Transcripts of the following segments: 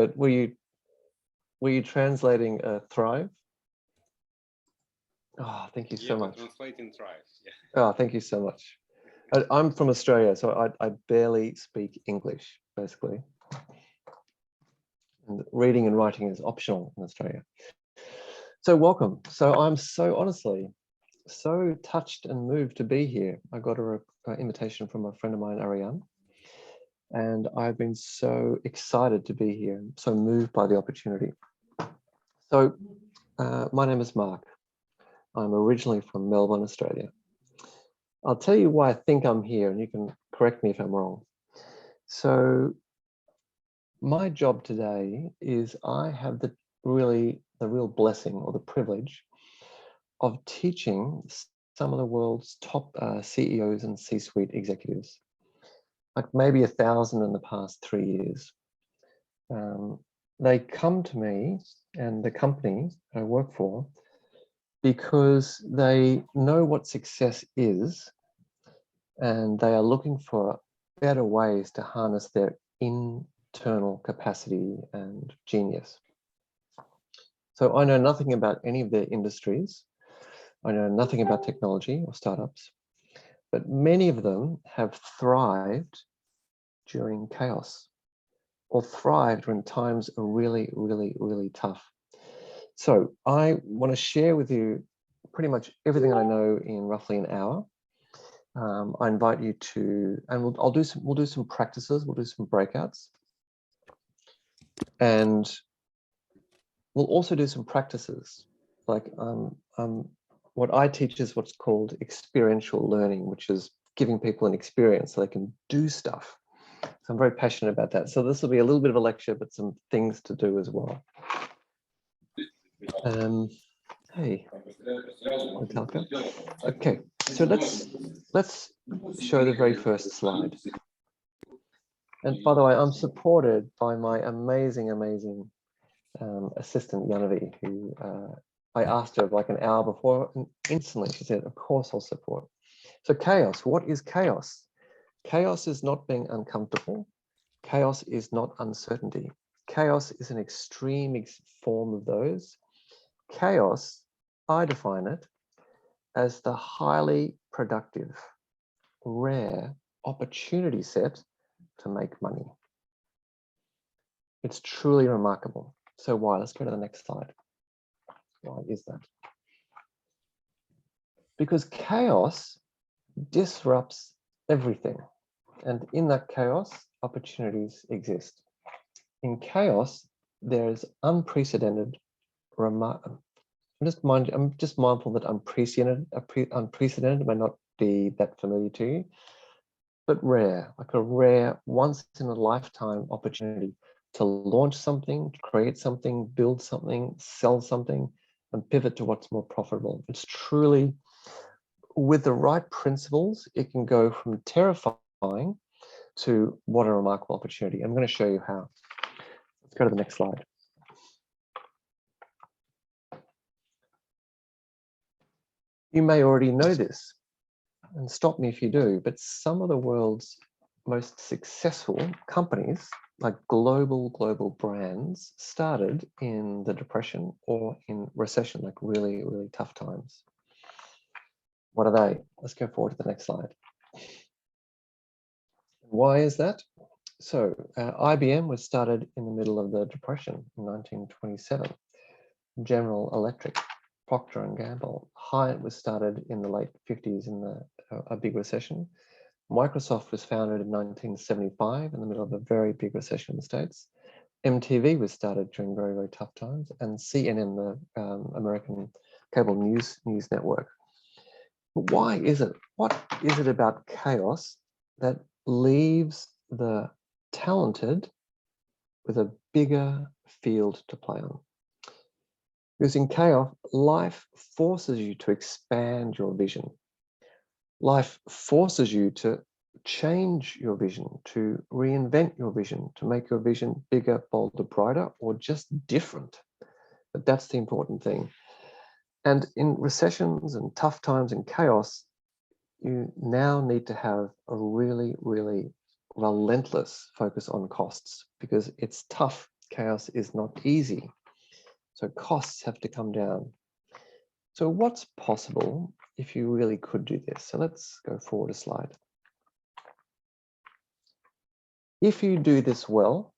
but were you translating thrive? Oh, thank you so much. Translating thrive. Yeah. Oh, thank you so much. I'm from Australia, so I barely speak English, basically. And reading and writing is optional in Australia. So welcome. So I'm so honestly so touched and moved to be here. I got an invitation from a friend of mine, Ariane, and I've been so excited to be here, so moved by the opportunity. So my name is Mark. I'm originally from Melbourne, Australia. I'll tell you why I think I'm here, and you can correct me if I'm wrong. So my job today is I have the real blessing or the privilege of teaching some of the world's top CEOs and C-suite executives, like maybe 1,000 in the past 3 years. They come to me and the company I work for because they know what success is, and they are looking for better ways to harness their internal capacity and genius. So I know nothing about any of their industries. I know nothing about technology or startups, but many of them have thrived during chaos or thrived when times are really, really, really tough. So I want to share with you pretty much everything I know in roughly an hour. I invite you to, and we'll do some practices, we'll do some breakouts, and we'll also do some practices. Like what I teach is what's called experiential learning, which is giving people an experience so they can do stuff. So I'm very passionate about that. So this will be a little bit of a lecture, but some things to do as well. Hey, okay, so let's show the very first slide. And by the way, I'm supported by my amazing assistant Yanavi, who I asked her like an hour before, and instantly she said, "Of course I'll support." So chaos. What is chaos? Chaos is not being uncomfortable. Chaos is not uncertainty. Chaos is an extreme form of those. Chaos, I define it as the highly productive, rare opportunity set to make money. It's truly remarkable. So why? Let's go to the next slide. Why is that? Because chaos disrupts everything. And in that chaos, opportunities exist. In chaos, there's unprecedented I'm just mindful that unprecedented may not be that familiar to you, but rare, like a rare once in a lifetime opportunity to launch something, create something, build something, sell something, and pivot to what's more profitable. It's truly, with the right principles, it can go from terrifying to what a remarkable opportunity. I'm going to show you how. Let's go to the next slide. You may already know this, and stop me if you do, but some of the world's most successful companies, like global brands, started in the Depression or in recession, like really, really tough times. What are they? Let's go forward to the next slide. Why is that? So IBM was started in the middle of the Depression in 1927. General Electric, Procter & Gamble. Hyatt was started in the late 50s in a big recession. Microsoft was founded in 1975 in the middle of a very big recession in the States. MTV was started during very, very tough times, and CNN, the American cable news network. But why is it? What is it about chaos that leaves the talented with a bigger field to play on? Because in chaos, life forces you to expand your vision. Life forces you to change your vision, to reinvent your vision, to make your vision bigger, bolder, brighter, or just different. But that's the important thing. And in recessions and tough times and chaos, you now need to have a really, really relentless focus on costs, because it's tough Chaos is not easy. So costs have to come down. So what's possible if you really could do this? So let's go forward a slide. If you do this well,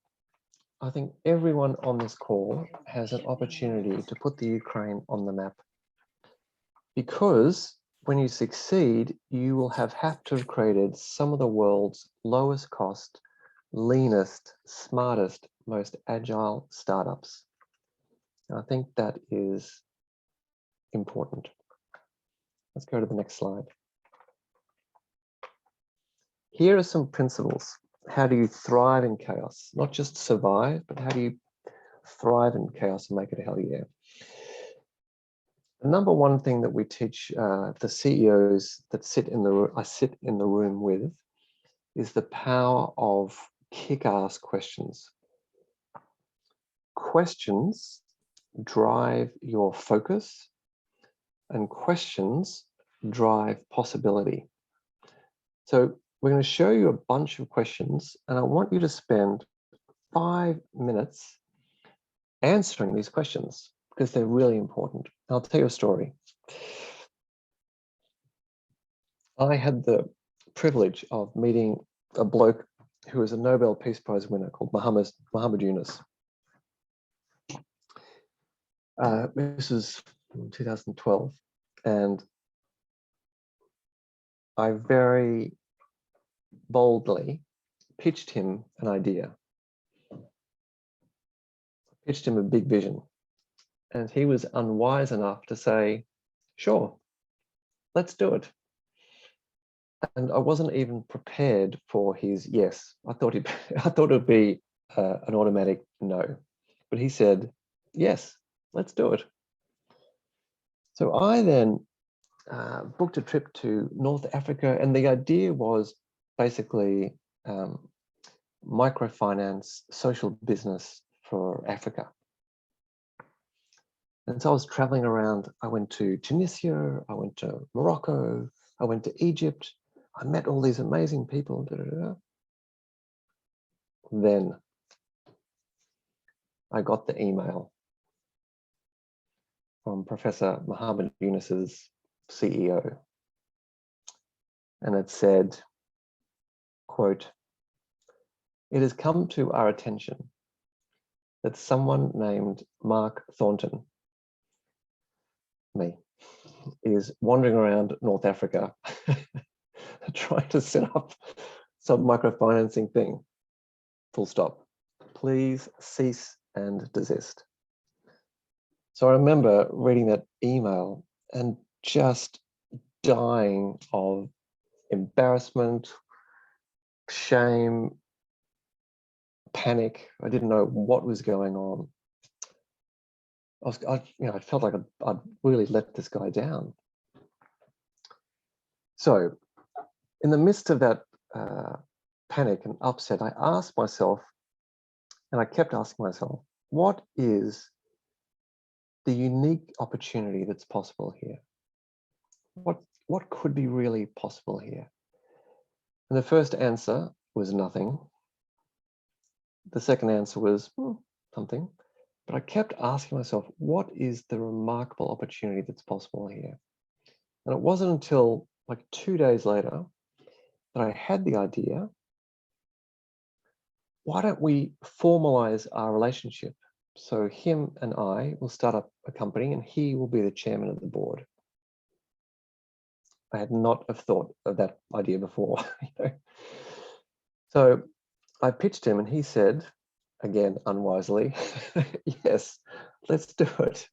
I think everyone on this call has an opportunity to put the Ukraine on the map. Because when you succeed, you will have had to have created some of the world's lowest cost, leanest, smartest, most agile startups. And I think that is important. Let's go to the next slide. Here are some principles. How do you thrive in chaos? Not just survive, but how do you thrive in chaos and make it a hell yeah? The number one thing that we teach the CEOs that I sit in the room with is the power of kick-ass questions. Questions drive your focus, and questions drive possibility. So we're going to show you a bunch of questions, and I want you to spend 5 minutes answering these questions because they're really important. I'll tell you a story. I had the privilege of meeting a bloke who was a Nobel Peace Prize winner called Muhammad Yunus. This was 2012, and I very boldly pitched him an idea. Pitched him a big vision, and he was unwise enough to say, sure, let's do it. And I wasn't even prepared for his yes. I thought it would be an automatic no, but he said, yes, let's do it. So I then booked a trip to North Africa, and the idea was basically microfinance, social business for Africa. And so I was traveling around. I went to Tunisia, I went to Morocco, I went to Egypt. I met all these amazing people. Then I got the email from Professor Muhammad Yunus's CEO. And it said, quote, "It has come to our attention that someone named Mark Thornton, me, is wandering around North Africa trying to set up some microfinancing thing. Full stop. Please cease and desist." So I remember reading that email and just dying of embarrassment, shame, panic. I didn't know what was going on. I felt like I'd really let this guy down. So in the midst of that panic and upset, I asked myself, and I kept asking myself, what is the unique opportunity that's possible here? What could be really possible here? And the first answer was nothing. The second answer was something. But I kept asking myself, what is the remarkable opportunity that's possible here? And it wasn't until like 2 days later that I had the idea, why don't we formalize our relationship? So him and I will start up a company and he will be the chairman of the board. I had not have thought of that idea before. So I pitched him and he said, again, unwisely, yes, let's do it.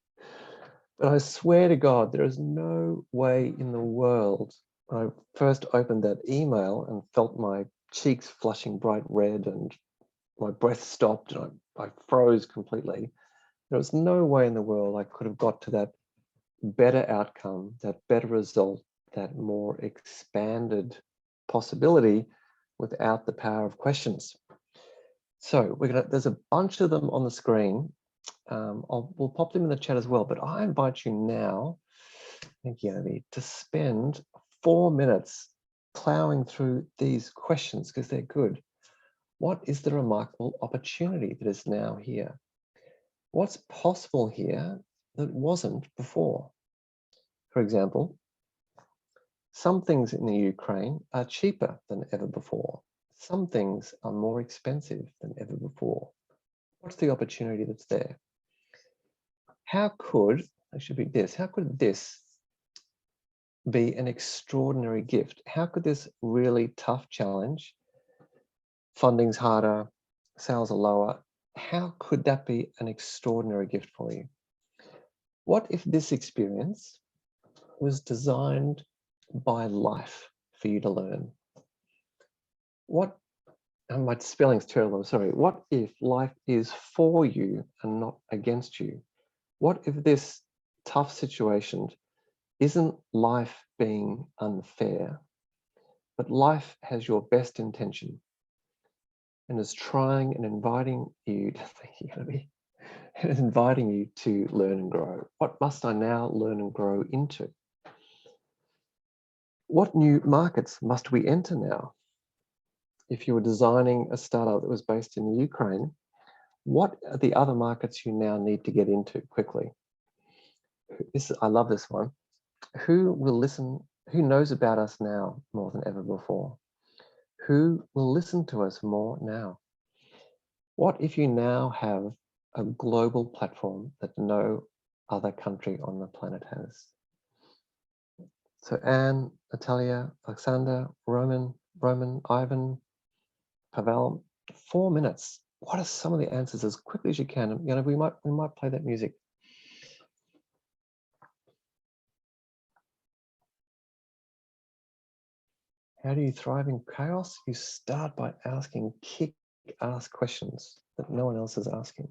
But I swear to God, there is no way in the world. When I first opened that email and felt my cheeks flushing bright red and my breath stopped and I froze completely. There was no way in the world I could have got to that better outcome, that better result, that more expanded possibility without the power of questions. So there's a bunch of them on the screen. We'll pop them in the chat as well, but I invite you now, thank you, Andy, to spend 4 minutes plowing through these questions because they're good. What is the remarkable opportunity that is now here? What's possible here that wasn't before? For example, some things in the Ukraine are cheaper than ever before. Some things are more expensive than ever before. What's the opportunity that's there? How could, it should be this, how could this be an extraordinary gift? How could this really tough challenge, funding's harder, sales are lower, how could that be an extraordinary gift for you? What if this experience was designed by life for you to learn? What, and my spelling's terrible, I'm sorry. What if life is for you and not against you? What if this tough situation isn't life being unfair, but life has your best intention and is trying and inviting you to learn and grow? What must I now learn and grow into? What new markets must we enter now? If you were designing a startup that was based in the Ukraine, what are the other markets you now need to get into quickly? I love this one. Who will listen? Who knows about us now more than ever before? Who will listen to us more now? What if you now have a global platform that no other country on the planet has? So Anne, Natalia, Alexander, Roman, Ivan, Pavel, 4 minutes. What are some of the answers as quickly as you can? You know, we might play that music. How do you thrive in chaos? You start by asking kick-ass questions that no one else is asking.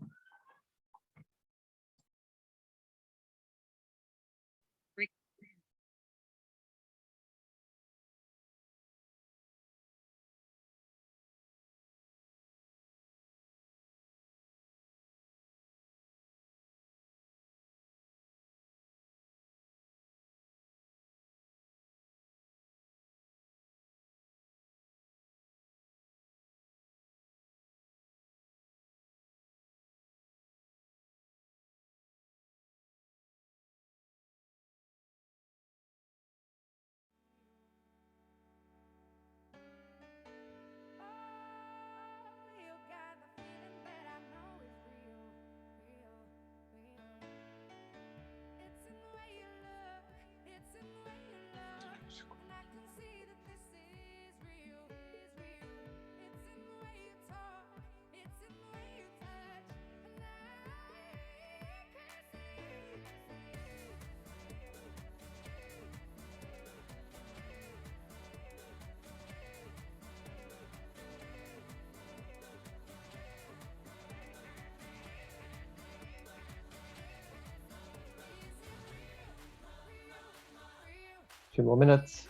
Two more minutes.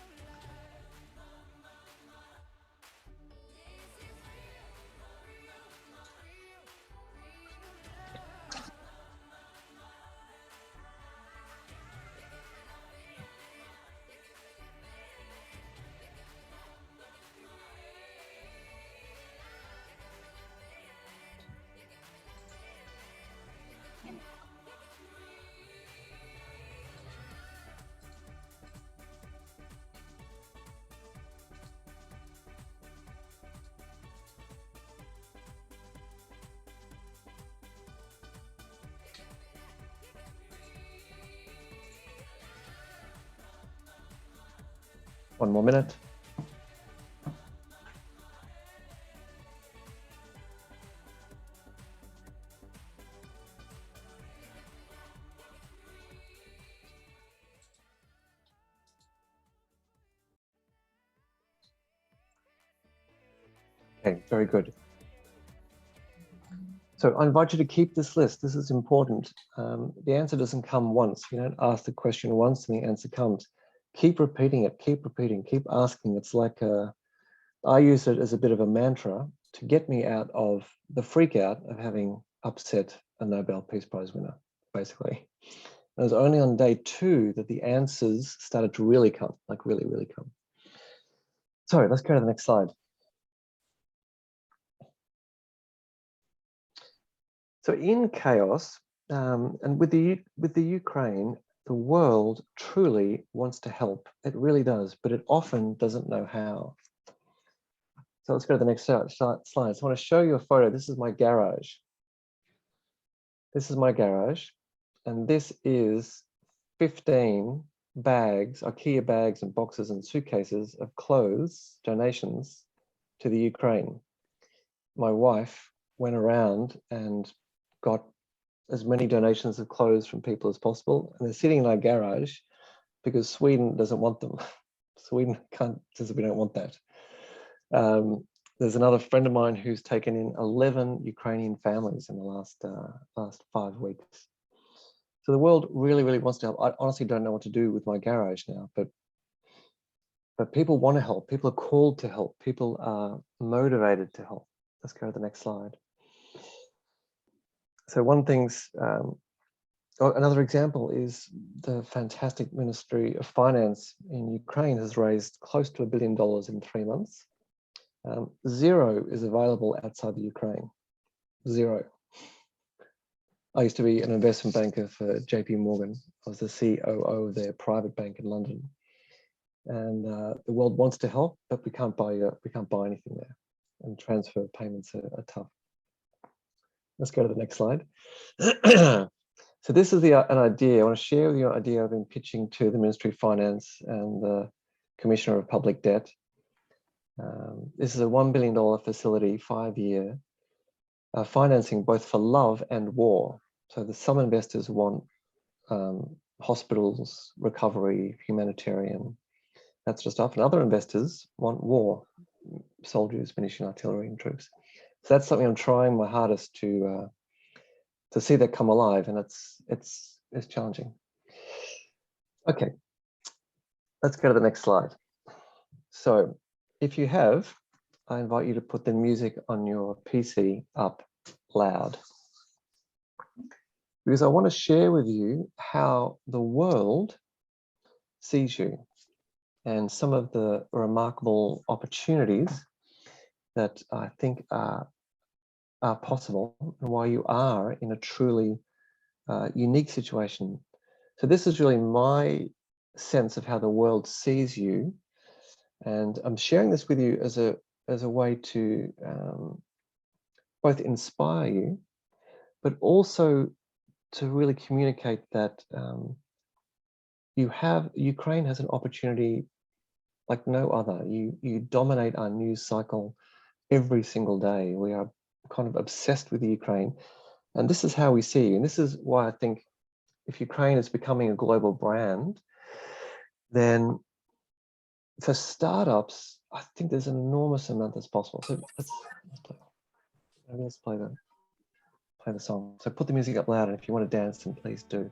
One more minute. Okay, very good. So I invite you to keep this list. This is important. The answer doesn't come once. You don't ask the question once and the answer comes. Keep repeating it, keep repeating, keep asking. It's like I use it as a bit of a mantra to get me out of the freak out of having upset a Nobel Peace Prize winner, basically. It was only on day 2 that the answers started to really come, like really come. So let's go to the next slide. So in chaos, and with the Ukraine, the world truly wants to help. It really does, but it often doesn't know how. So let's go to the next slide. So I want to show you a photo. This is my garage. This is my garage, and this is 15 bags, IKEA bags and boxes and suitcases of clothes, donations to the Ukraine. My wife went around and got as many donations of clothes from people as possible, and they're sitting in our garage because Sweden doesn't want them. Sweden says we don't want that. There's another friend of mine who's taken in 11 Ukrainian families in the last 5 weeks. So the world really, really wants to help. I honestly don't know what to do with my garage now, but people want to help. People are called to help. People are motivated to help. Let's go to the next slide. So another example is the fantastic Ministry of Finance in Ukraine has raised close to $1 billion in 3 months. Zero is available outside the Ukraine. Zero. I used to be an investment banker for JP Morgan. I was the COO of their private bank in London. And the world wants to help, but we can't buy anything there. And transfer payments are tough. Let's go to the next slide. So this is an idea. I want to share with you an idea I've been pitching to the Ministry of Finance and the Commissioner of Public Debt. This is a $1 billion facility, 5-year, financing both for love and war. So some investors want hospitals, recovery, humanitarian, that sort of stuff. And other investors want war, soldiers, finishing artillery and troops. So that's something I'm trying my hardest to see that come alive, and it's challenging. Okay, let's go to the next slide. So if you have, I invite you to put the music on your PC up loud, because I want to share with you how the world sees you and some of the remarkable opportunities that I think are possible, and why you are in a truly unique situation. So this is really my sense of how the world sees you, and I'm sharing this with you as a way to both inspire you, but also to really communicate that Ukraine has an opportunity like no other. You dominate our news cycle every single day. We are kind of obsessed with the Ukraine, and this is how we see you. And this is why I think if Ukraine is becoming a global brand, then for startups, I think there's an enormous amount that's possible. So let's play the song. So put the music up loud, and if you want to dance, then please do.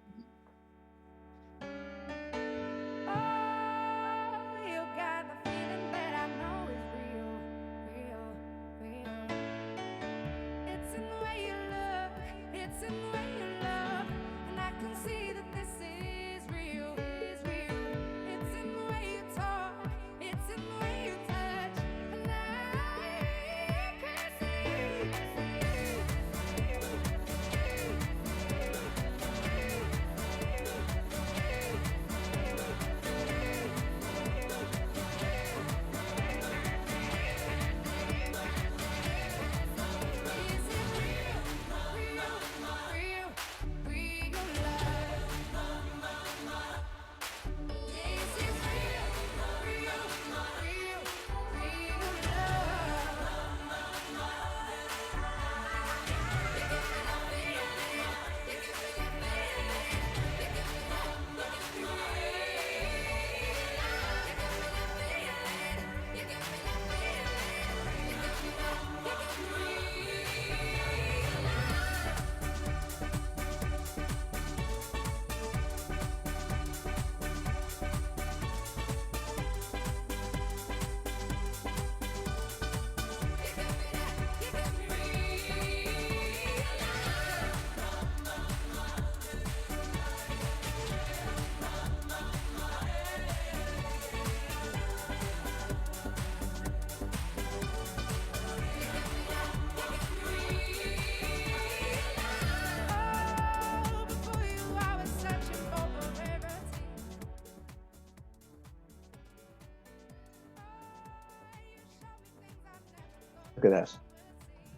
at that.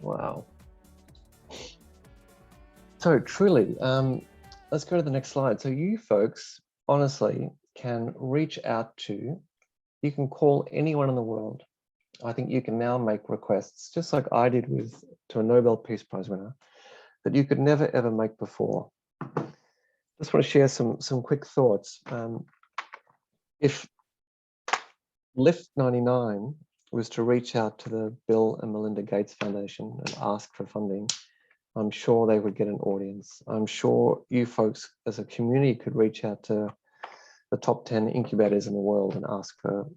Wow. So truly, let's go to the next slide. So you folks, honestly, can reach out to, you can call anyone in the world. I think you can now make requests, just like I did to a Nobel Peace Prize winner, that you could never ever make before. Just want to share some quick thoughts. If Lift 99 was to reach out to the Bill and Melinda Gates Foundation and ask for funding, I'm sure they would get an audience. I'm sure you folks as a community could reach out to the top 10 incubators in the world and ask for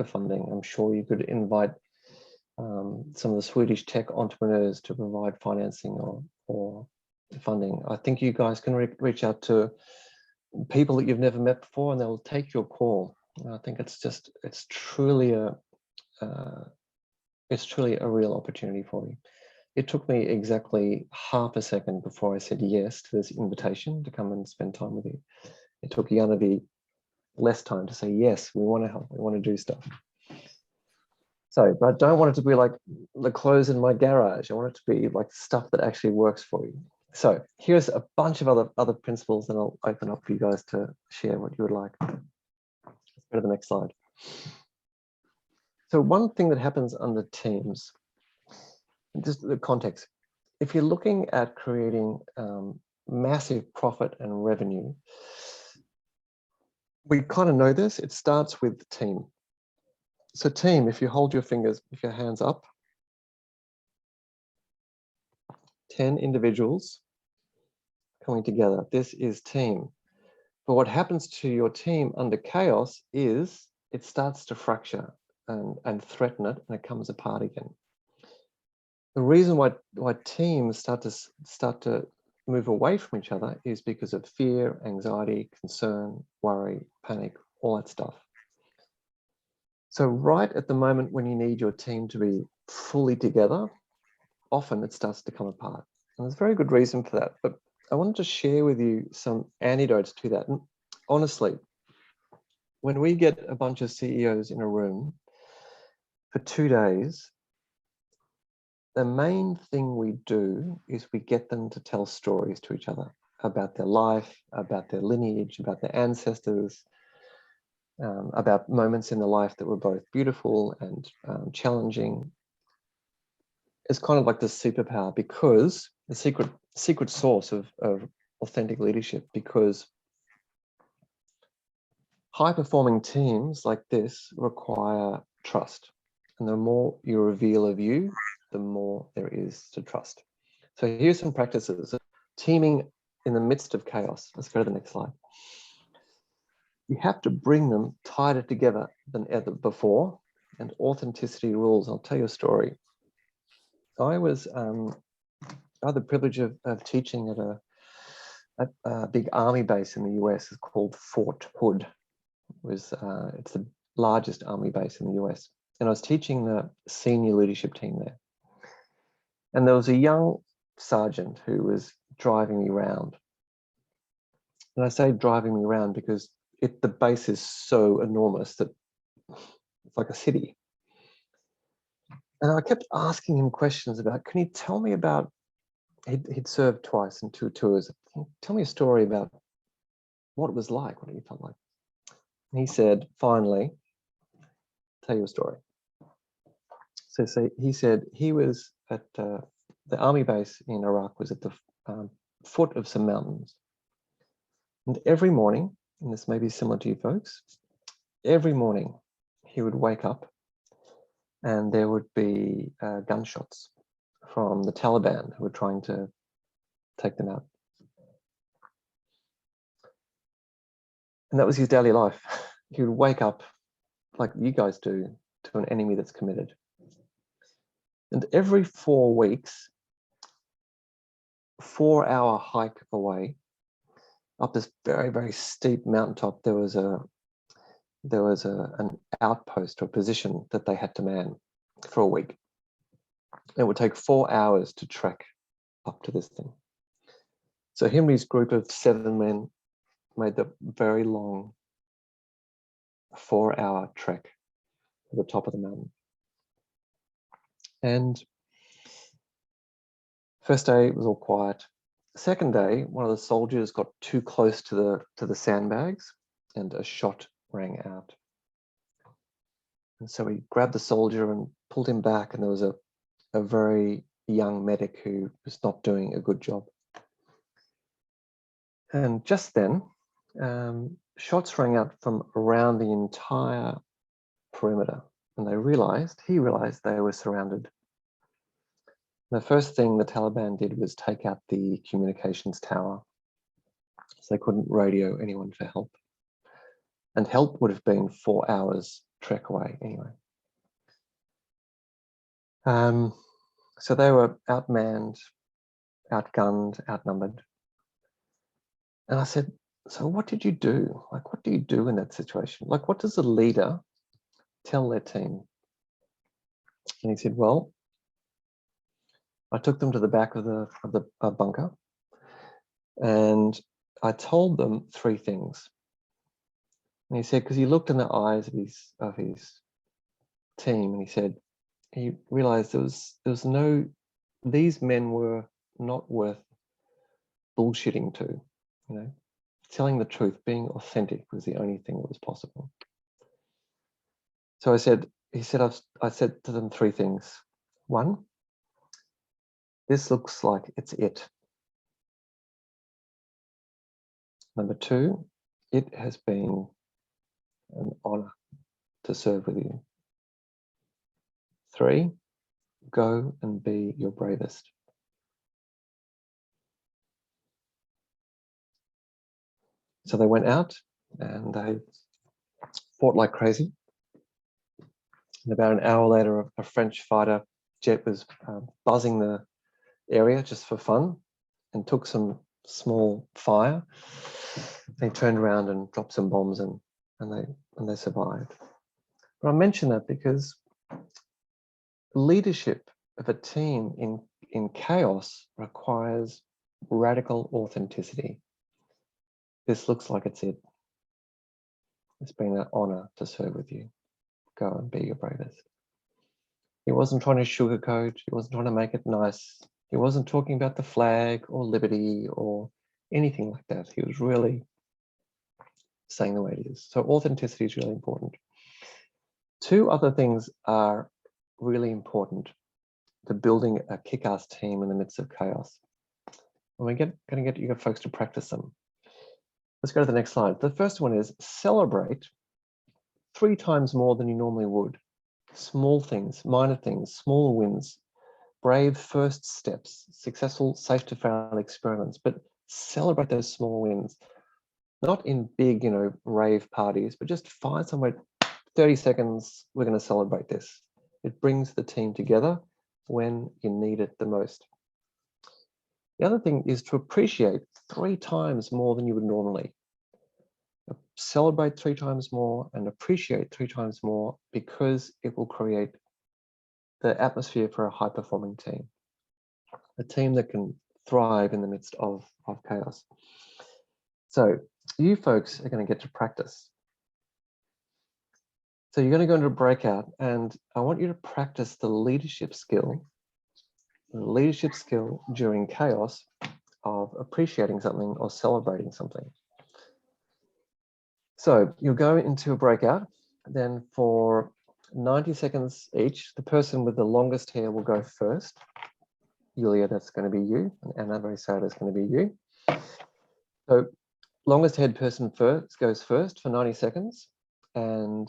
funding. I'm sure you could invite some of the Swedish tech entrepreneurs to provide financing or funding. I think you guys can reach out to people that you've never met before, and they'll take your call. I think it's truly a real opportunity for you. It took me exactly half a second before I said yes to this invitation to come and spend time with you. It took Yanavi less time to say, yes, we want to help, we want to do stuff. So, but I don't want it to be like the clothes in my garage. I want it to be like stuff that actually works for you. So here's a bunch of other principles, and I'll open up for you guys to share what you would like. Let's go to the next slide. So one thing that happens under teams, just the context, if you're looking at creating massive profit and revenue, we kind of know this, it starts with the team. So team, if you hold your fingers, if your hands up, 10 individuals coming together, this is team. But what happens to your team under chaos is it starts to fracture and threaten it, and it comes apart again. The reason why teams start to move away from each other is because of fear, anxiety, concern, worry, panic, all that stuff. So right at the moment when you need your team to be fully together, often it starts to come apart. And there's a very good reason for that. But I wanted to share with you some antidotes to that. And honestly, when we get a bunch of CEOs in a room for 2 days, the main thing we do is we get them to tell stories to each other about their life, about their lineage, about their ancestors, about moments in their life that were both beautiful and challenging. It's kind of like the superpower, because the secret source of authentic leadership, because high-performing teams like this require trust. And the more you reveal of you, the more there is to trust. So here's some practices. Teaming in the midst of chaos. Let's go to the next slide. You have to bring them tighter together than ever before, and authenticity rules. I'll tell you a story. I had the privilege of teaching at a big army base in the US. It's called Fort Hood. It's the largest army base in the US. And I was teaching the senior leadership team there. And there was a young sergeant who was driving me around. And I say driving me around because the base is so enormous that it's like a city. And I kept asking him questions about, can you tell me about, he'd served twice in 2 tours. Can you tell me a story about what it was like, what he felt like? And he said, finally, tell you a story. So he said he was at the army base in Iraq, was at the foot of some mountains. And every morning, and this may be similar to you folks, every morning he would wake up and there would be gunshots from the Taliban who were trying to take them out. And that was his daily life. He would wake up, like you guys do, to an enemy that's committed. And every 4 weeks, 4-hour hike away, up this very, very steep mountaintop, there was an outpost or position that they had to man for a week. It would take 4 hours to trek up to this thing. So him and his group of 7 men made the very long 4-hour trek to the top of the mountain. And first day, it was all quiet. Second day, one of the soldiers got too close to the sandbags and a shot rang out. And so he grabbed the soldier and pulled him back, and there was a very young medic who was not doing a good job. And just then, shots rang out from around the entire perimeter, and he realized they were surrounded. The first thing the Taliban did was take out the communications tower, so they couldn't radio anyone for help. And help would have been 4 hours trek away anyway. So they were outmanned, outgunned, outnumbered. And I said, so what did you do? Like, what do you do in that situation? Like, what does a leader tell their team? And he said, well, I took them to the back of the bunker, and I told them 3 things. And he said, because he looked in the eyes of his team, and he said, he realized there was no, these men were not worth bullshitting to, you know. Telling the truth, being authentic was the only thing that was possible. So I said to them 3 things. 1, this looks like it's it. Number 2, it has been an honor to serve with you. 3, go and be your bravest. So they went out and they fought like crazy. And about an hour later, a French fighter jet was buzzing the area just for fun and took some small fire. They turned around and dropped some bombs, and they survived. But I mention that because leadership of a team in chaos requires radical authenticity. This looks like it's it. It's been an honor to serve with you. Go and be your bravest. He wasn't trying to sugarcoat. He wasn't trying to make it nice. He wasn't talking about the flag or liberty or anything like that. He was really saying the way it is. So authenticity is really important. 2 other things are really important to building a kick-ass team in the midst of chaos. And we're going to get you folks to practice them. Let's go to the next slide. The first one is celebrate 3 times more than you normally would. Small things, minor things, small wins, brave first steps, successful, safe to fail experiments, but celebrate those small wins. Not in big, rave parties, but just find somewhere, 30 seconds, we're going to celebrate this. It brings the team together when you need it the most. The other thing is to appreciate 3 times more than you would normally. Celebrate 3 times more and appreciate 3 times more, because it will create the atmosphere for a high-performing team. A team that can thrive in the midst of chaos. So you folks are going to get to practice. So you're going to go into a breakout, and I want you to practice the leadership skill during chaos of appreciating something or celebrating something. So you'll go into a breakout, then for 90 seconds each, the person with the longest hair will go first. Yulia, that's going to be you, and Anna, very sad, is going to be you. So longest haired person goes first for 90 seconds, and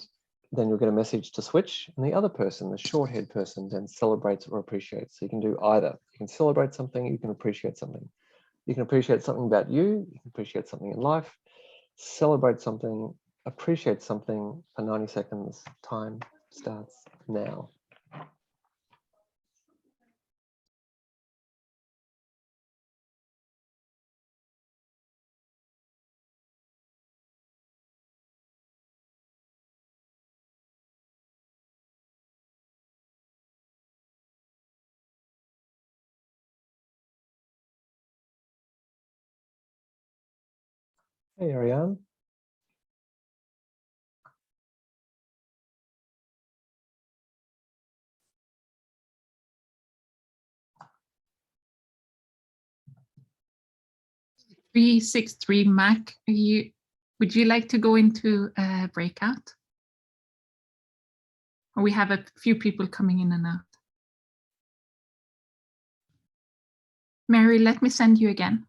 then you'll get a message to switch, and the other person, the short haired person, then celebrates or appreciates. So you can do either. You can celebrate something, you can appreciate something. You can appreciate something about you can appreciate something in life, celebrate something, appreciate something. For 90 seconds, time starts now. Hey, Ariane. 363 Mac, would you like to go into a breakout? We have a few people coming in and out. Mary, let me send you again.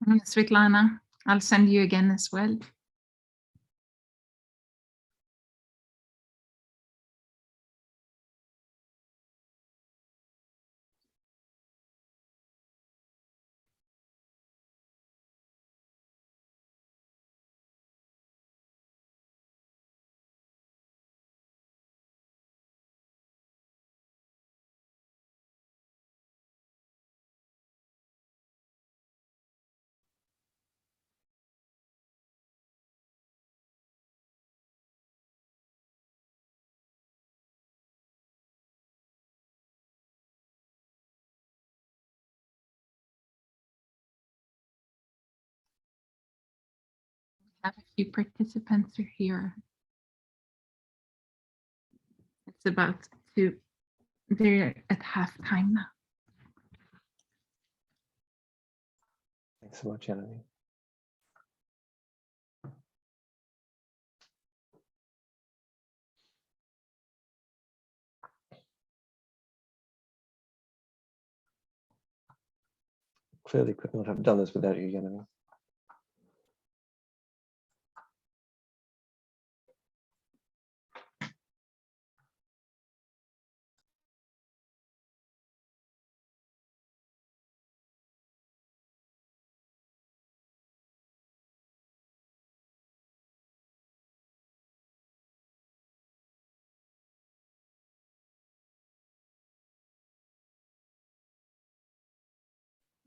Svetlana, I'll send you again as well. Have a few participants are here. It's about to, they're at halftime now. Thanks so much, Janani. Clearly could not have done this without you, Janani.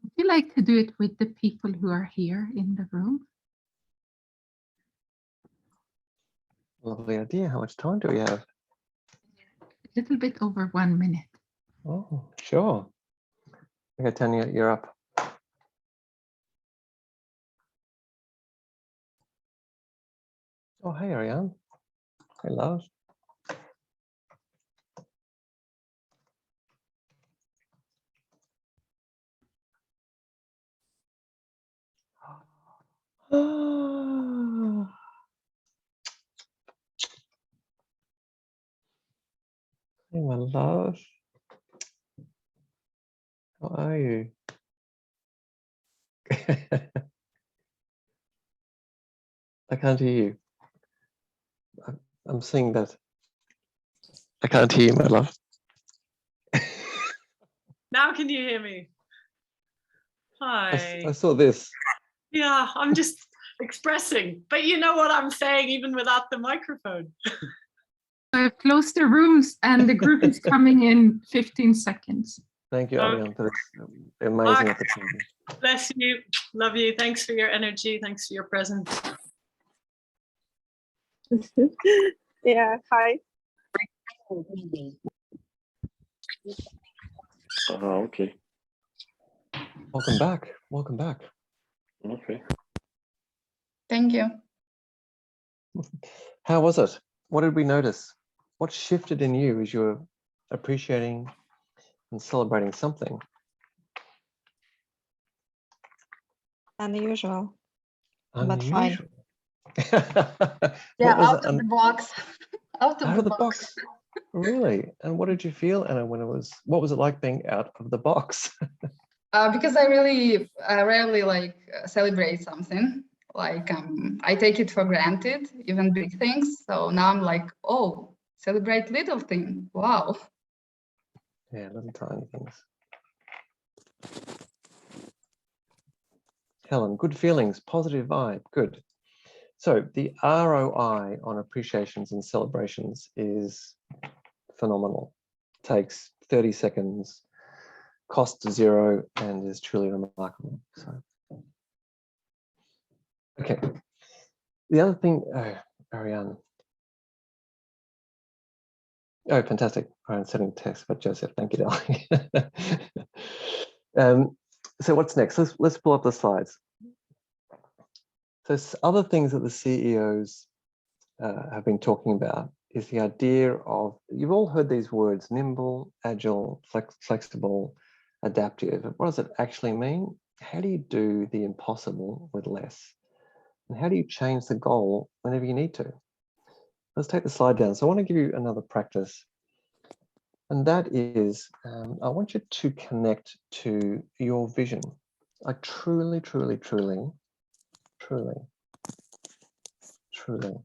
Would you like to do it with the people who are here in the room? Lovely idea. How much time do we have? A little bit over 1 minute. Oh, sure. Okay, Tanya, you're up. Oh, hey, Ariane. Hey, love. Oh, hey, my love. How are you? I can't hear you. I'm seeing that. I can't hear you, my love. Now can you hear me? Hi. I saw this. Yeah, I'm just expressing, but you know what I'm saying even without the microphone. I've closed the rooms and the group is coming in 15 seconds. Thank you, Ariane, for this amazing Mark, opportunity. bless you. Love you. Thanks for your energy. Thanks for your presence. Yeah, hi. Okay. Welcome back. Welcome back. Okay. Thank you. How was it? What did we notice? What shifted in you as you were appreciating and celebrating something? Unusual. But fine. Unusual. Yeah, out of the box. Out of the box. Really? And what did you feel, Anna, when what was it like being out of the box? Because I rarely like celebrate something. Like I take it for granted, even big things. So now I'm like, oh, celebrate little thing. Wow. Yeah, little tiny things. Helen, good feelings, positive vibe, good. So the ROI on appreciations and celebrations is phenomenal. Takes 30 seconds, costs 0, and is truly remarkable. So, okay. The other thing, Ariane. Oh, fantastic. I'm sending text about Joseph. Thank you, darling. So what's next? Let's pull up the slides. So other things that the CEOs have been talking about is the idea of, you've all heard these words, nimble, agile, flexible, adaptive. What does it actually mean? How do you do the impossible with less? And how do you change the goal whenever you need to? Let's take the slide down. So I want to give you another practice. And that is, I want you to connect to your vision. Like truly, truly, truly, truly, truly.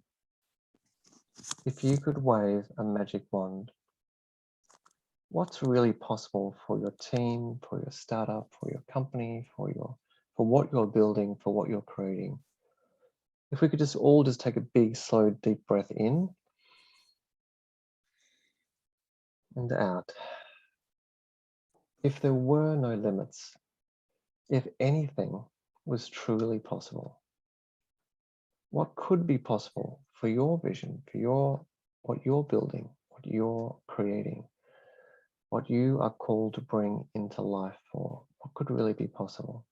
If you could wave a magic wand, what's really possible for your team, for your startup, for your company, for what you're building, for what you're creating? If we could just all take a big, slow, deep breath in and out. If there were no limits, if anything was truly possible, what could be possible for your vision, for what you're building, what you're creating, what you are called to bring into life for? What could really be possible?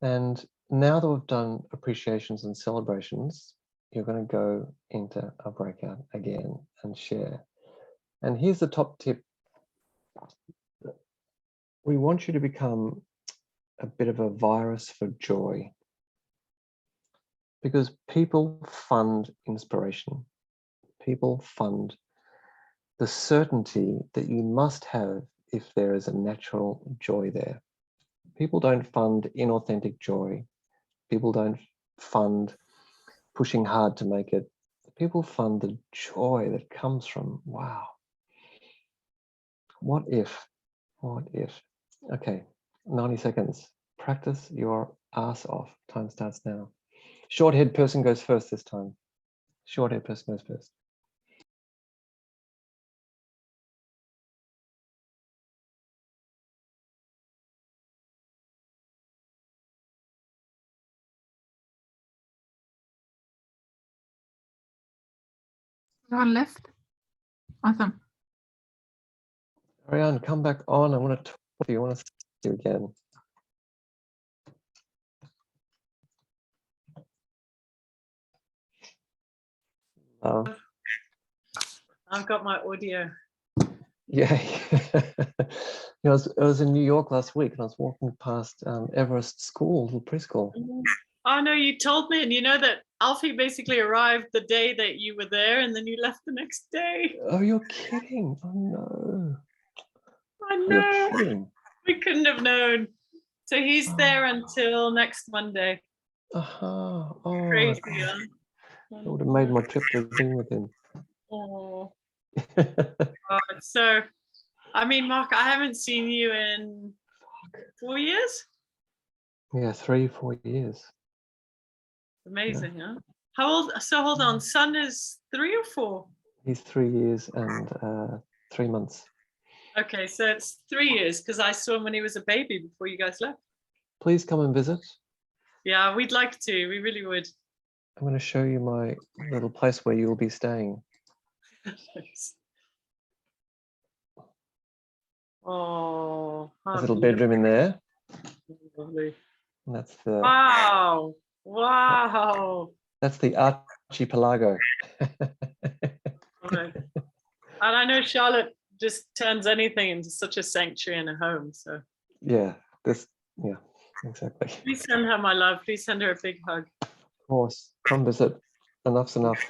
And now that we've done appreciations and celebrations, you're going to go into a breakout again and share. And here's the top tip. We want you to become a bit of a virus for joy, because people fund inspiration. People fund the certainty that you must have if there is a natural joy there. People don't fund inauthentic joy. People don't fund pushing hard to make it. People fund the joy that comes from, wow, what if? Okay, 90 seconds. Practice your ass off. Time starts now. Short head person goes first this time. Short head person goes first. One left. Awesome. Ariane, come back on. I want to talk to you. I want to see you again. I've got my audio. Yeah. I was in New York last week and I was walking past Everest School, little preschool. Oh no, you told me, and you know that Alfie basically arrived the day that you were there, and then you left the next day. Oh, you're kidding. Oh no. I Oh, know. you're kidding. We couldn't have known. So he's there until next Monday. Oh, Crazy, God. huh? I would have made my trip to be with him. Oh. God. So, I mean, Mark, I haven't seen you in 4 years. Yeah, 3-4 years. Amazing, huh? How old? So hold on, son is 3 or 4? He's 3 years and 3 months. Okay, so it's 3 years, because I saw him when he was a baby before you guys left. Please come and visit. Yeah, we'd like to. We really would. I'm going to show you my little place where you'll be staying. Thanks. Oh, There's a little bedroom in there. lovely. And that's the Wow. Wow. That's the archipelago. Okay. And I know Charlotte just turns anything into such a sanctuary and a home. So Yeah, exactly. please send her my love. Please send her a big hug. Of course, come visit. Enough's enough.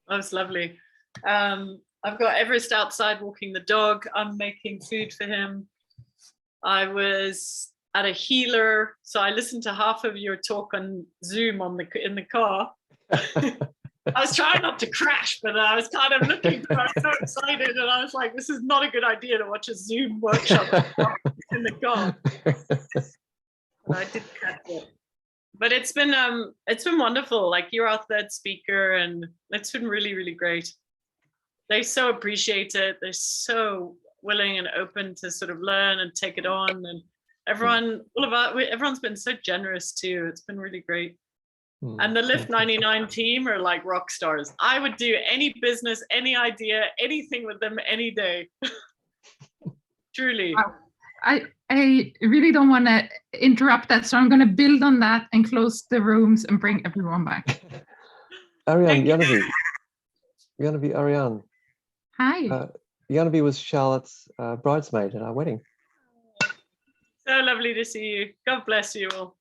That was lovely. I've got Everest outside walking the dog. I'm making food for him. I was at a healer, so I listened to half of your talk on Zoom in the car. I was trying not to crash, but I was kind of looking. I was so excited, and I was like, "This is not a good idea to watch a Zoom workshop in the car." And I did catch it, but it's been wonderful. Like, you're our third speaker, and it's been really, really great. They so appreciate it. They're so willing and open to sort of learn and take it on, and everyone's been so generous too. It's been really great. And the Lift 99 team are like rock stars. I would do any business, any idea, anything with them any day. Truly. Wow. I really don't want to interrupt that, so I'm going to build on that and close the rooms and bring everyone back. Ariane, Yanavi, Janovi Ariane. Hi. Janovi was Charlotte's bridesmaid at our wedding. So lovely to see you. God bless you all.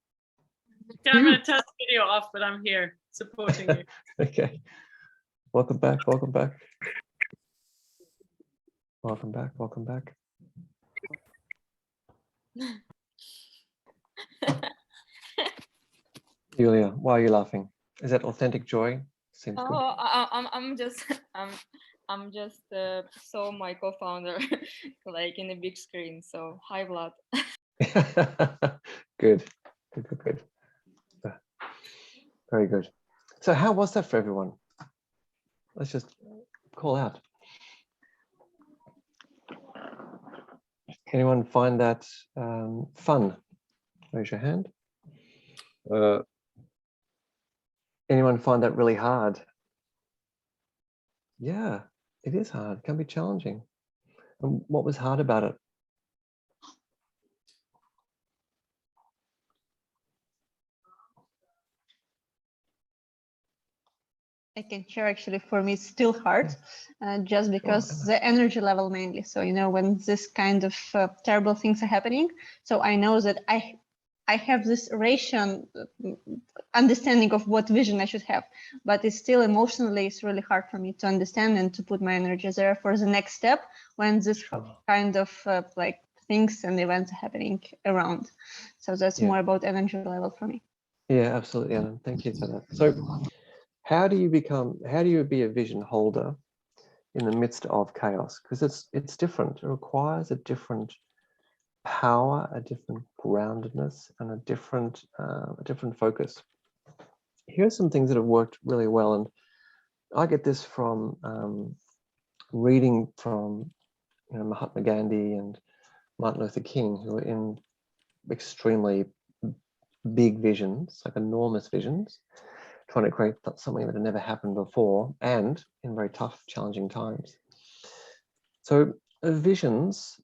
Okay, I'm going to turn the video off, but I'm here supporting you. Okay. Welcome back. Welcome back. Welcome back. Welcome back. Julia, why are you laughing? Is that authentic joy? Seems good. I'm just saw my co-founder like in a big screen. So hi, Vlad. Good. Good, good, good. Very good. So how was that for everyone? Let's just call out. Anyone find that fun? Raise your hand. Anyone find that really hard? Yeah, it is hard. It can be challenging. And what was hard about it? I can share actually for me it's still hard, just because the energy level mainly. So, you know, when this kind of terrible things are happening, so I know that I have this ration understanding of what vision I should have, but it's still emotionally, it's really hard for me to understand and to put my energy there for the next step when this kind of like things and events are happening around. So that's more about energy level for me. Yeah, absolutely, Anna. Thank you for that. So how do you be a vision holder in the midst of chaos? Because it's different. It requires a different power, a different groundedness, and a different focus. Here are some things that have worked really well, and I get this from reading from Mahatma Gandhi and Martin Luther King, who are in extremely big visions, like enormous visions, trying to create something that had never happened before, and in very tough, challenging times. So visions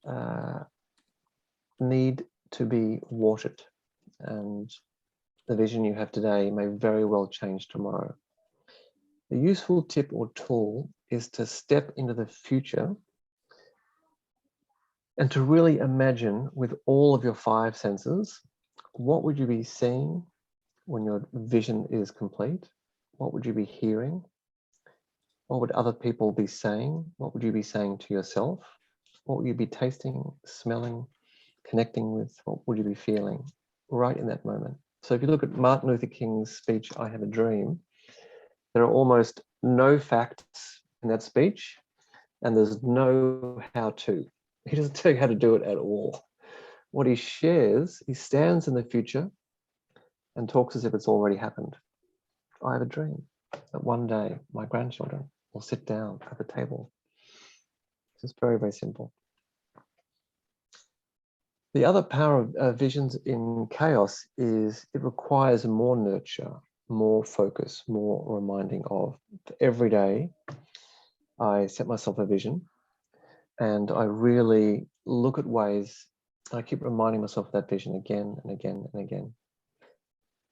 need to be watered, and the vision you have today may very well change tomorrow. The useful tip or tool is to step into the future and to really imagine with all of your 5 senses, what would you be seeing when your vision is complete? What would you be hearing? What would other people be saying? What would you be saying to yourself? What would you be tasting, smelling, connecting with? What would you be feeling right in that moment? So if you look at Martin Luther King's speech, I Have a Dream, there are almost no facts in that speech, and there's no how-to. He doesn't tell you how to do it at all. What he shares, he stands in the future and talks as if it's already happened. I have a dream that one day my grandchildren will sit down at the table. It's just very, very simple. The other power of visions in chaos is it requires more nurture, more focus, more reminding of. Every day, I set myself a vision and I really look at ways, I keep reminding myself of that vision again and again and again.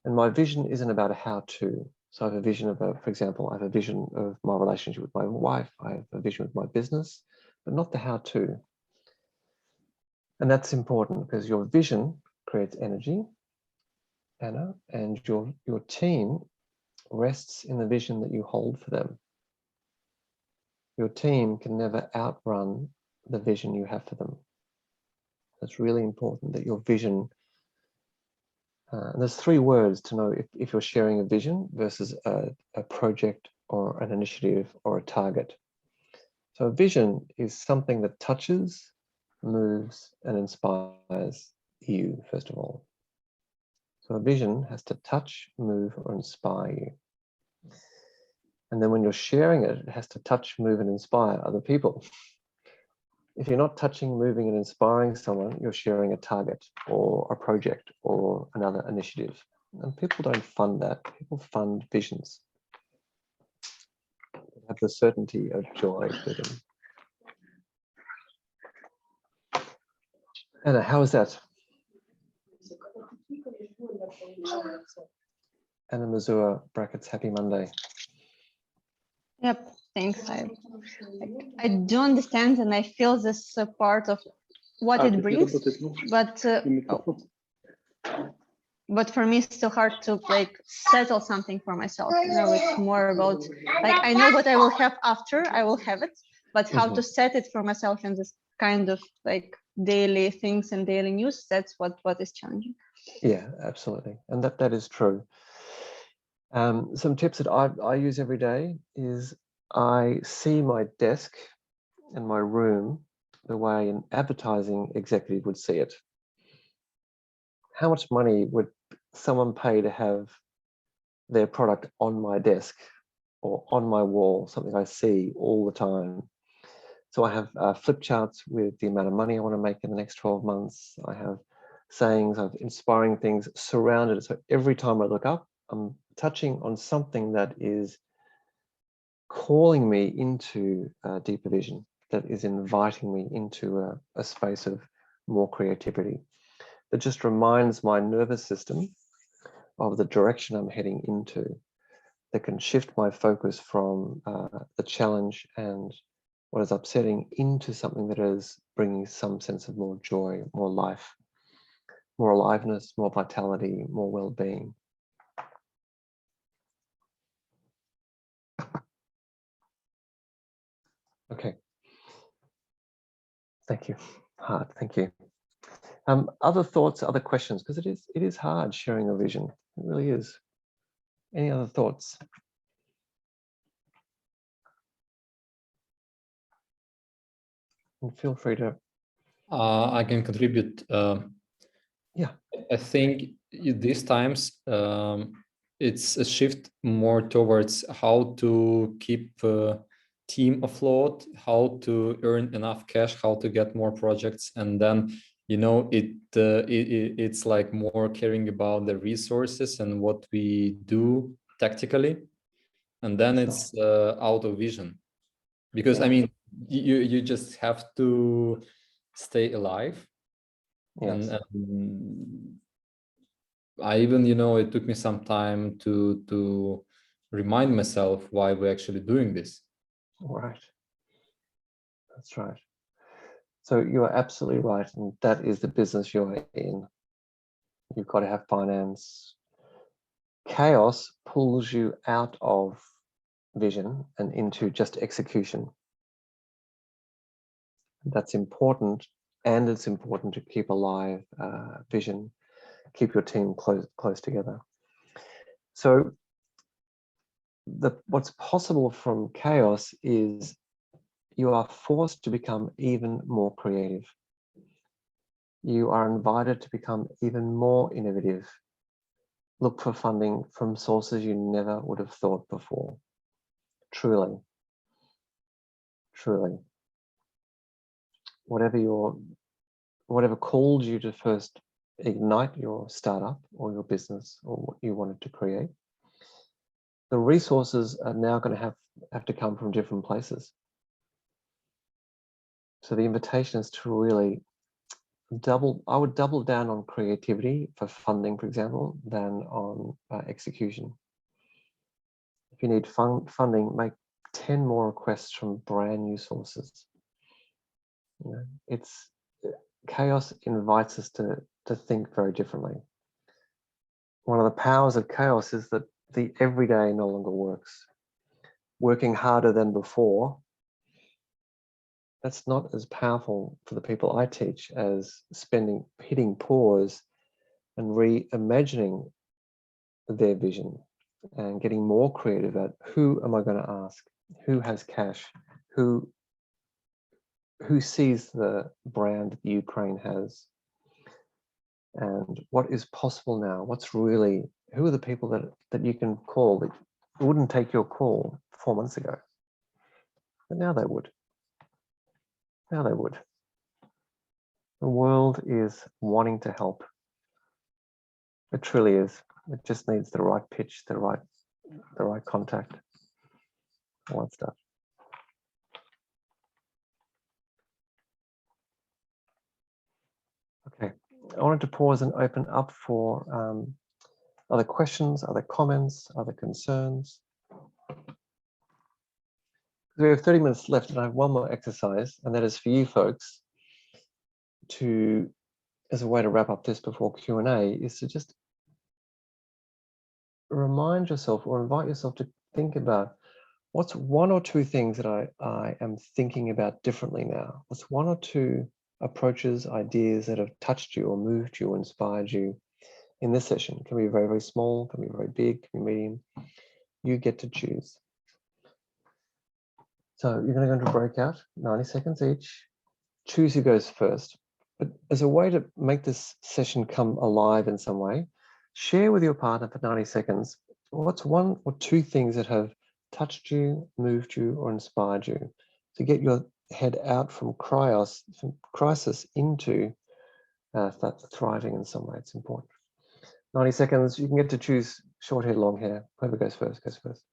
And my vision isn't about a how-to. So I have a vision of, for example, I have a vision of my relationship with my wife. I have a vision with my business, but not the how-to. And that's important because your vision creates energy, Anna, and your team rests in the vision that you hold for them. Your team can never outrun the vision you have for them. It's really important that your vision, and there's 3 words to know if you're sharing a vision versus a project or an initiative or a target. So a vision is something that touches, moves, and inspires you, first of all. So a vision has to touch, move, or inspire you. And then when you're sharing it, it has to touch, move, and inspire other people. If you're not touching, moving, and inspiring someone, you're sharing a target or a project or another initiative. And people don't fund that. People fund visions. They have the certainty of joy to them. Anna, how is that? Anna Mazur, brackets, happy Monday. Yep, thanks. I do understand and I feel this part of what it brings, but but for me it's still hard to like settle something for myself. You know, it's more about like I know what I will have after I will have it, but how to set it for myself in this kind of like daily things and daily news, that's what is challenging. Yeah, absolutely, and that is true. Some tips that I use every day is I see my desk and my room the way an advertising executive would see it. How much money would someone pay to have their product on my desk or on my wall, something I see all the time? So I have flip charts with the amount of money I want to make in the next 12 months. I have sayings, I have inspiring things surrounded. So every time I look up, I'm touching on something that is calling me into deeper vision, that is inviting me into a space of more creativity. That just reminds my nervous system of the direction I'm heading into, that can shift my focus from the challenge and what is upsetting into something that is bringing some sense of more joy, more life, more aliveness, more vitality, more well-being. Okay. Thank you. Hard. Thank you. Other thoughts, other questions, because it is hard sharing a vision. It really is. Any other thoughts? And feel free to. I can contribute. Yeah. I think these times it's a shift more towards how to keep a team afloat, how to earn enough cash, how to get more projects, and then you know it's like more caring about the resources and what we do tactically, and then it's out of vision, because I mean you just have to stay alive. Yes. And I even, you know, it took me some time to remind myself why we're actually doing this. Right. That's right. So you are absolutely right, and that is the business you're in. You've got to have finance. Chaos pulls you out of vision and into just execution. That's important, and it's important to keep alive vision, keep your team close together. So what's possible from chaos is you are forced to become even more creative. You are invited to become even more innovative. Look for funding from sources you never would have thought before. Truly. Truly. Whatever called you to first ignite your startup or your business or what you wanted to create, the resources are now going to have to come from different places. So the invitation is to really I would double down on creativity for funding, for example, than on execution. If you need funding, make 10 more requests from brand new sources. You know, chaos invites us to think very differently. One of the powers of chaos is that the everyday no longer works. Working harder than before, that's not as powerful for the people I teach as hitting pause and reimagining their vision and getting more creative at who am I going to ask, who has cash, who sees the brand that Ukraine has, and what is possible now. Who are the people that you can call that wouldn't take your call 4 months ago, but now they would. Now they would. The world is wanting to help. It truly is. It just needs the right pitch, the right contact, all that stuff. Okay, I wanted to pause and open up for other questions, other comments, other concerns. We have 30 minutes left, and I have one more exercise, and that is for you folks to, as a way to wrap up this before Q&A, is to just remind yourself or invite yourself to think about what's one or two things that I am thinking about differently now. What's one or two approaches, ideas that have touched you or moved you or inspired you in this session? It can be very, very small, can be very big, can be medium. You get to choose. So you're going to go into a breakout, 90 seconds each. Choose who goes first. But as a way to make this session come alive in some way, share with your partner for 90 seconds what's one or two things that have touched you, moved you, or inspired you, to get your head out from crisis into that thriving in some way. It's important. 90 seconds, you can get to choose short hair, long hair. Whoever goes first, goes first.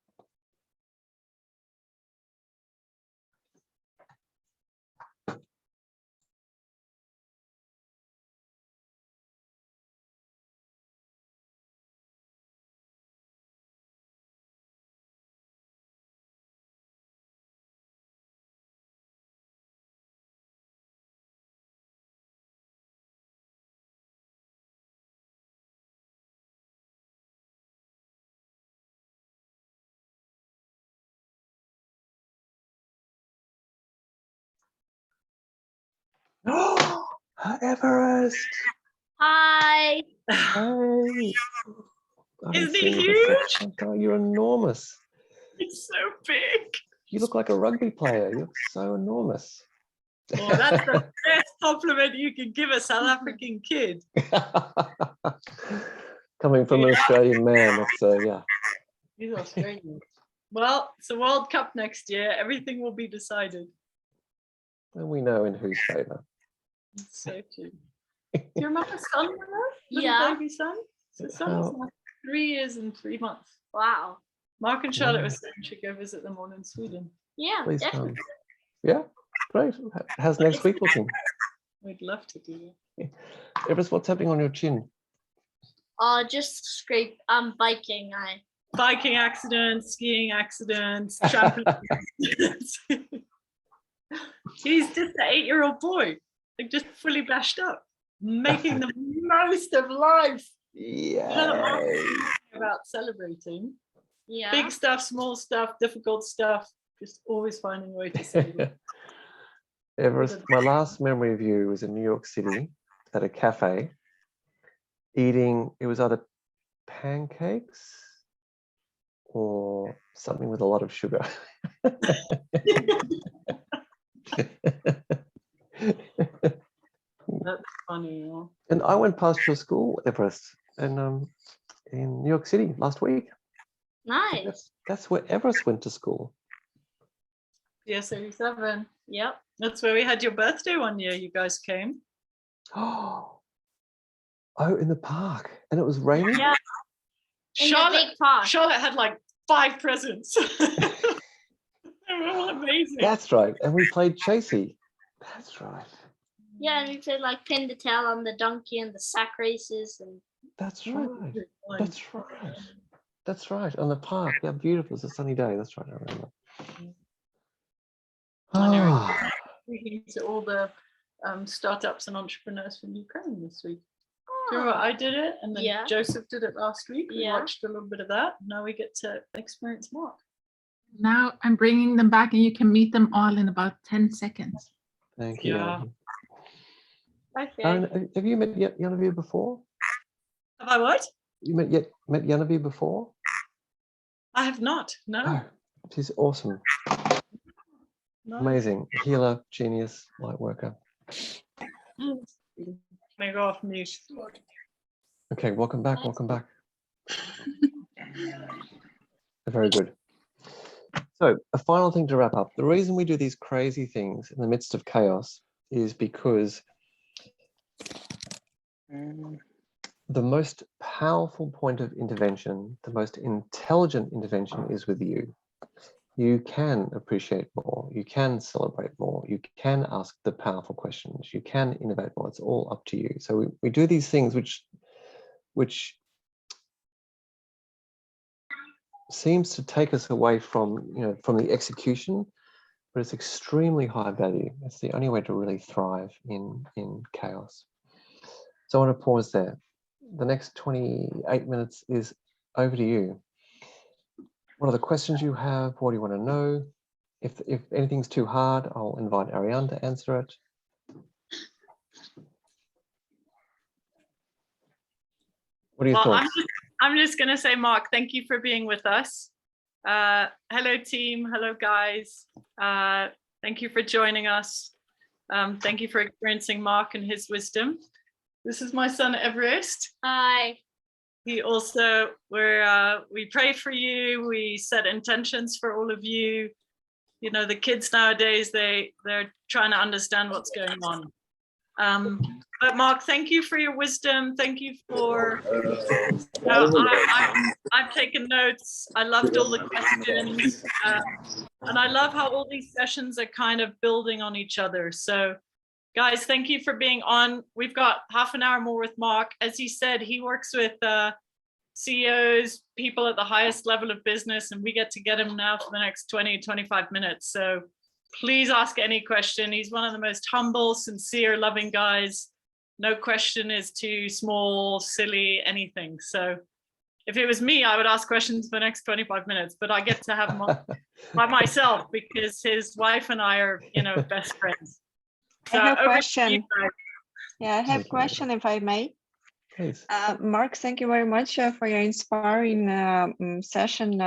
Everest! Hi. Hey! Isn't he huge? You're enormous. He's so big. You look like a rugby player. You look so enormous. Oh, that's the best compliment you can give a South African kid. Coming from an Australian man, that's yeah. He's Australian. Well, it's the World Cup next year. Everything will be decided. And we know in whose favour. It's so true. Do you remember son? Little Yeah. baby son? So son's now 3 years and 3 months. Wow. Mark and Charlotte were saying we should go visit them all in Sweden. Yeah, Please definitely. come. Yeah, great. How's next week looking? We'd love to do that. Everest, what's happening on your chin? Just scrape. Biking. Biking accidents, skiing accidents, trampoline accidents. He's just an 8-year-old boy, like just fully bashed up, making the most of life. Yeah. About celebrating. Yeah. Big stuff, small stuff, difficult stuff, just always finding a way to celebrate. Everest, my last memory of you was in New York City at a cafe eating, it was either pancakes or something with a lot of sugar. That's funny. Yeah. And I went past your school, Everest, and in New York City last week. Nice. That's where Everest went to school. Yes, 87. Yep. That's where we had your birthday one year. You guys came. Oh, in the park, and it was raining. Yeah. In the big park. Charlotte had like 5 presents. They were all amazing. That's right, and we played chasey. That's right. Yeah, and we played like pin the tail on the donkey and the sack races and. That's right. That's right. That's right. On the park. Yeah, beautiful. It's a sunny day. That's right. I remember. Oh. Speaking to all the startups and entrepreneurs from Ukraine this week. Do you remember I did it, and then Joseph did it last week. We watched a little bit of that. Now we get to experience Mark. Now I'm bringing them back, and you can meet them all in about 10 seconds. Thank you. Yeah. Okay. Aaron, have you met Yanavi before? Have I what? You met Yanavi before? I have not. No. Oh, she's awesome. No. Amazing. Healer, genius, light worker. May go off mute. Okay, welcome back. Welcome back. Very good. So, a final thing to wrap up. The reason we do these crazy things in the midst of chaos is because the most powerful point of intervention, the most intelligent intervention is with you. You can appreciate more, you can celebrate more, you can ask the powerful questions, you can innovate more. It's all up to you. So we do these things which seems to take us away from, from the execution but it's extremely high value. It's the only way to really thrive in chaos. So I want to pause there. The next 28 minutes is over to you. What are the questions you have? What do you want to know? If anything's too hard, I'll invite Ariane to answer it. What are your thoughts? I'm just going to say, Mark, thank you for being with us. Hello, team. Hello, guys. Thank you for joining us. Thank you for experiencing Mark and his wisdom. This is my son, Everest. Hi. He also, we pray for you. We set intentions for all of you. You know, the kids nowadays, they're trying to understand what's going on. But Mark, thank you for your wisdom. Thank you for, I've taken notes. I loved all the questions. And I love how all these sessions are kind of building on each other. So guys, thank you for being on. We've got half an hour more with Mark. As he said, he works with CEOs, people at the highest level of business, and we get to get him now for the next 20, 25 minutes. So please ask any question. He's one of the most humble, sincere, loving guys. No question is too small, silly, anything. So if it was me, I would ask questions for the next 25 minutes, but I get to have him on by myself because his wife and I are, you know, best friends. So I have a question. Yeah, I have a question, if I may. Please. Mark, thank you very much for your inspiring session.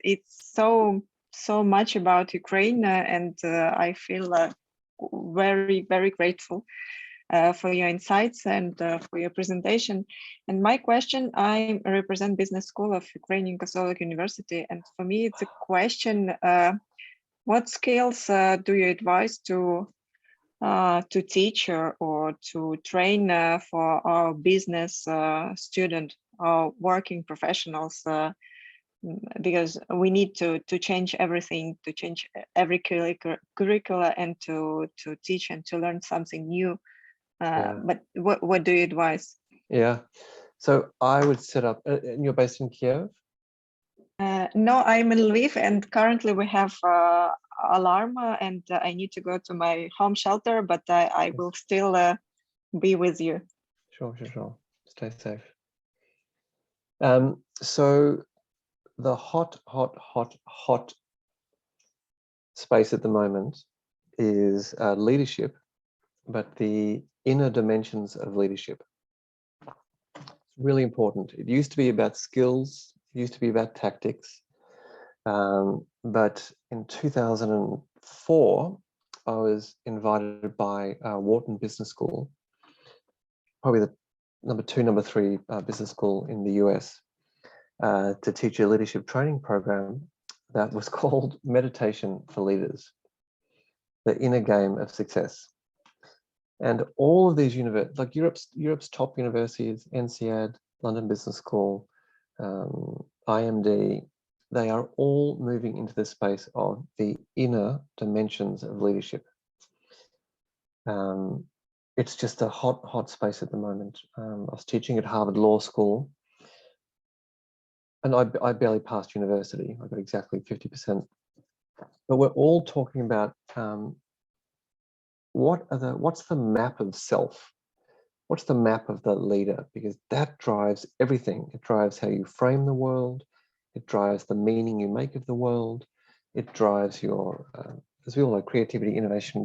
It's so much about Ukraine, and I feel very, very grateful for your insights and for your presentation. And my question, I represent Business School of Ukrainian Catholic University, and for me it's a question, what skills do you advise to teach or to train for our business student or working professionals, because we need to change everything, to change every curricula and to teach and to learn something new. But what do you advise? Yeah, so I would set up, and you're based in Kiev? No, I'm in Lviv, and currently we have alarm, and I need to go to my home shelter, but I will still be with you. Sure. Stay safe. So the hot space at the moment is leadership, but the inner dimensions of leadership. It's really important. It used to be about skills, it used to be about tactics, but in 2004, I was invited by Wharton Business School, probably the number 2, number 3 business school in the US, to teach a leadership training program that was called Meditation for Leaders, the inner game of success. And all of these universities, like Europe's top universities, INSEAD, London Business School, IMD, they are all moving into the space of the inner dimensions of leadership. It's just a hot space at the moment. I was teaching at Harvard Law School, and I barely passed university. I got exactly 50%. But we're all talking about what's the map of self? What's the map of the leader? Because that drives everything. It drives how you frame the world. It drives the meaning you make of the world. It drives your, as we all know, creativity, innovation,